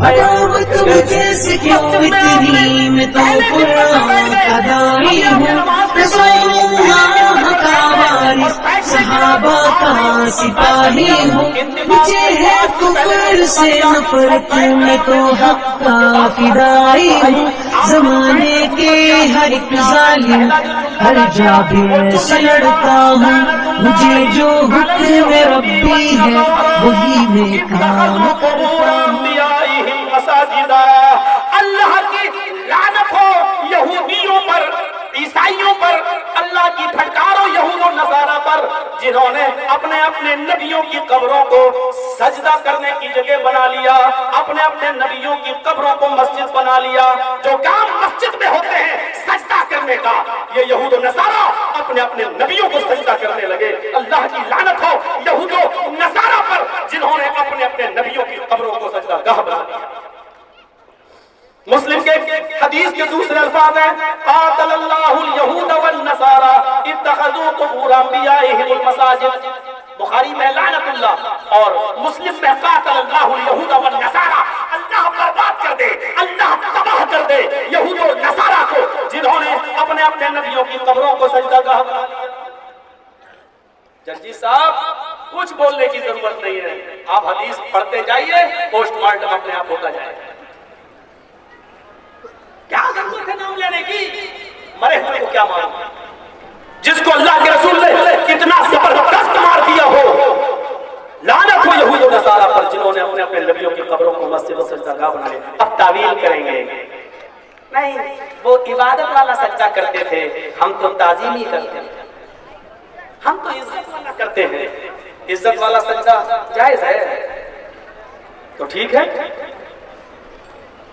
عداوت مجھے سے کیوں اتنی، میں تو قرآن کا داعی ہوں، رسول اللہ کا وارث، صحابہ کا سپاہی ہوں، مجھے ہے کفر سے نفرت، میں تو حق کا فدائی ہوں، زمانے کے ہر ایک ظالم ہر جابر سے لڑتا ہوں، مجھے جو حکم ربی ہے وہی میں کام کرتا ہوں۔ اللہ کی لعنت ہو یہودیوں پر، عیسائیوں پر، اللہ کی پھٹکارو یہود و نصارہ پر، جنہوں نے اپنے اپنے نبیوں کی قبروں کو سجدہ کرنے کی جگہ بنا لیا، اپنے اپنے نبیوں کی قبروں کو مسجد بنا لیا۔ جو کام مسجد میں ہوتے ہیں سجدہ کرنے کا، یہ یہود و نصارہ اپنے اپنے نبیوں کو سجدہ کرنے لگے۔ اللہ کی لعنت ہو یہود و نصارہ پر، جنہوں نے اپنے اپنے نبیوں کی قبروں کو سجدہ گاہ بنا لیا۔ مسلم کے حدیث کے دوسرے الفاظ ہیں، قاتل اللہ الیہود والنصارى اتخذوا قبور انبیائہم المساجد۔ بخاری میں لعنت اللہ، اور مسلم میں قاتل اللہ الیہود والنصارى، اللہ برباد کر دے، اللہ تباہ کر دے یہود و نصارہ کو، جنہوں نے اپنے اپنے نبیوں کی قبروں کو سجدہ گاہ بنا لیا۔ جرجی صاحب کچھ بولنے کی ضرورت نہیں ہے، آپ حدیث پڑھتے جائیے، پوسٹ مارٹم اپنے آپ ہوتا جائے گا۔ کیا ضرورت ہے نام لینے کی؟ مرے ہوئے کو کیا معلوم؟ جس کو اللہ کے رسول نے اتنا زبردست مار دیا ہو، لعنت ہو یہود و نصارہ پر، جنہوں نے اپنے اپنے نبیوں کی قبروں کو مسجد و سجدہ گاہ بنا لیا۔ اب تعویل کریں گے، نہیں وہ عبادت والا سجدہ کرتے تھے، ہم تو تعظیمی کرتے ہیں، ہم تو عزت والا کرتے ہیں۔ عزت والا سجدہ جائز ہے تو ٹھیک ہے،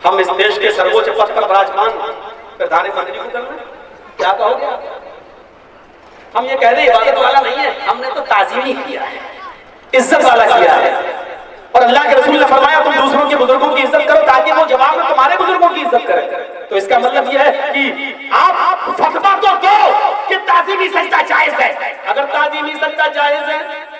ہم اس دیش کے سروچ پد پر براجمان پردھان منتری کو کرنا کیا کہو گے؟ ہم یہ کہہ رہے ہیں عبادت والا نہیں ہے، ہم نے تو تعظیمی کیا ہے، عزت والا کیا ہے۔ اور اللہ کے رسول نے فرمایا تم دوسروں کے بزرگوں کی عزت کرو تاکہ وہ جواب میں تمہارے بزرگوں کی عزت کریں۔ تو اس کا مطلب یہ ہے کہ آپ فتویٰ تو دو کہ تعظیمی سجدہ جائز ہے۔ اگر تعظیمی سجدہ جائز ہے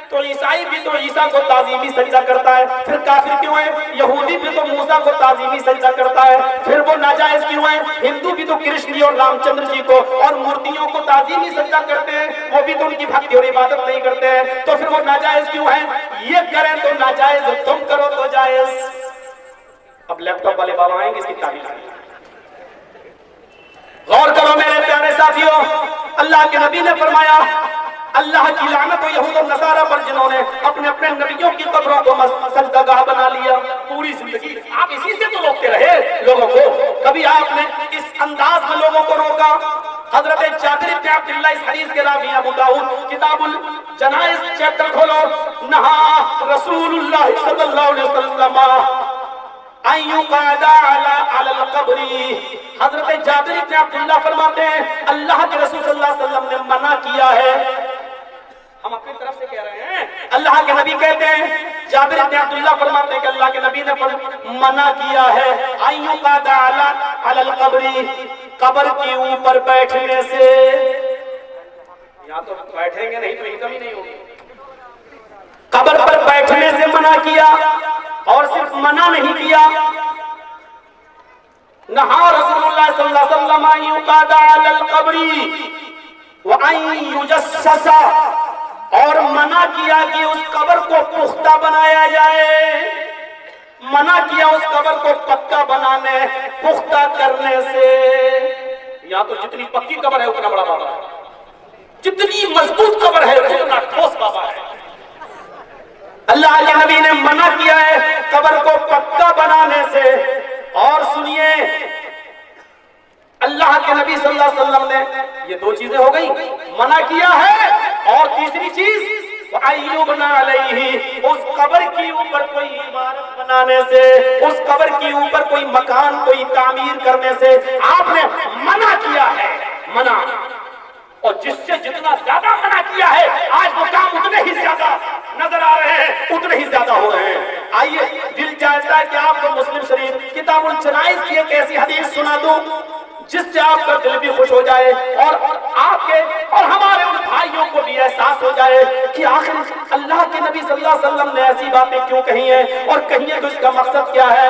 تو عیسائی بھی تو عیسیٰ کو تعظیمی سجدہ کرتا ہے، پھر کافر کیوں ہے؟ یہودی بھی تو موسیٰ کو تعظیمی سجدہ کرتا ہے، پھر وہ ناجائز کیوں ہے؟ ہندو بھی تو کرشن جی اور رام چندر جی کو اور مورتیوں کو تعظیمی سجدہ کرتے ہیں، وہ بھی تو ان کی بھکتی اور عبادت نہیں کرتے ہیں، تو پھر وہ ناجائز کیوں ہیں؟ یہ کریں تو ناجائز، تم کرو تو جائز۔ اب لیپ ٹاپ والے بابا آئیں گے، اس کی تعریف کریں۔ غور کرو میرے پیارے ساتھیوں، اللہ کے نبی نے فرمایا اللہ کی لعنت ہو یہود و نصارہ پر، جنہوں نے اپنے اپنے نبیوں کی قبروں کو سجدہ گاہ بنا لیا۔ پوری زندگی آپ اسی سے تو روکتے رہے لوگوں کو، کبھی آپ نے اس انداز میں لوگوں کو روکا؟ حضرت جابر بن عبداللہ اس حدیث کے راوی ابو داؤد کتاب الجنائز چیپٹر کھولو، نہا رسول اللہ صلی اللہ علیہ وسلم ان یقعد علی القبر۔ حضرت جابر بن عبداللہ فرماتے ہیں اللہ کے رسول صلی اللہ علیہ وسلم نے منع کیا ہے، ہم اپنی طرف سے کہہ رہے ہیں، اللہ کے نبی کہتے ہیں، جابر بن عبداللہ فرماتے ہیں کہ اللہ کے نبی نے منع کیا ہے ان یقعد علی القبر، قبر کے اوپر بیٹھنے سے۔ یہاں تو بیٹھیں گے نہیں تو انکم ہی نہیں ہوگی۔ قبر پر بیٹھنے سے منع کیا، اور صرف منع نہیں کیا، نہا رسول اللہ صلی اللہ علیہ وسلم ان یقعد علی القبر وان یجسس، اور منع کیا کہ اس قبر کو پختہ بنایا جائے، منع کیا اس قبر کو پکا بنانے پختہ کرنے سے۔ یہاں تو جتنی پکی قبر ہے اتنا بڑا بابا ہے، جتنی مضبوط قبر ہے اتنا ٹھوس بابا ہے۔ اللہ کے نبی نے منع کیا ہے قبر کو پکا بنانے سے۔ اور سنیے اللہ کے نبی صلی اللہ علیہ وسلم نے یہ دو چیزیں ہو گئی، منع کیا ہے، اور تیسری چیز وَأَيُّبْنَا عَلَيْهِ، اس قبر کی اوپر کوئی عمارت بنانے سے، اس قبر کی اوپر کوئی مکان کوئی تعمیر کرنے سے آپ نے منع کیا ہے، منع۔ اور جس سے جتنا زیادہ منع کیا ہے آج وہ کام اتنے ہی زیادہ نظر آ رہے ہیں، اتنے ہی زیادہ ہو رہے ہیں۔ آئیے دل چاہتا ہے کہ آپ کو مسلم شریف کتاب الجنائز کی ایک ایسی حدیث سنا دوں جس سے آپ کا دل بھی خوش ہو جائے، اور آپ کے اور ہمارے ان بھائیوں کو بھی احساس ہو جائے کہ آخر اللہ کے نبی صلی اللہ علیہ وسلم نے ایسی باتیں کیوں کہی ہیں، اور کہی ہیں تو اس کا مقصد کیا ہے۔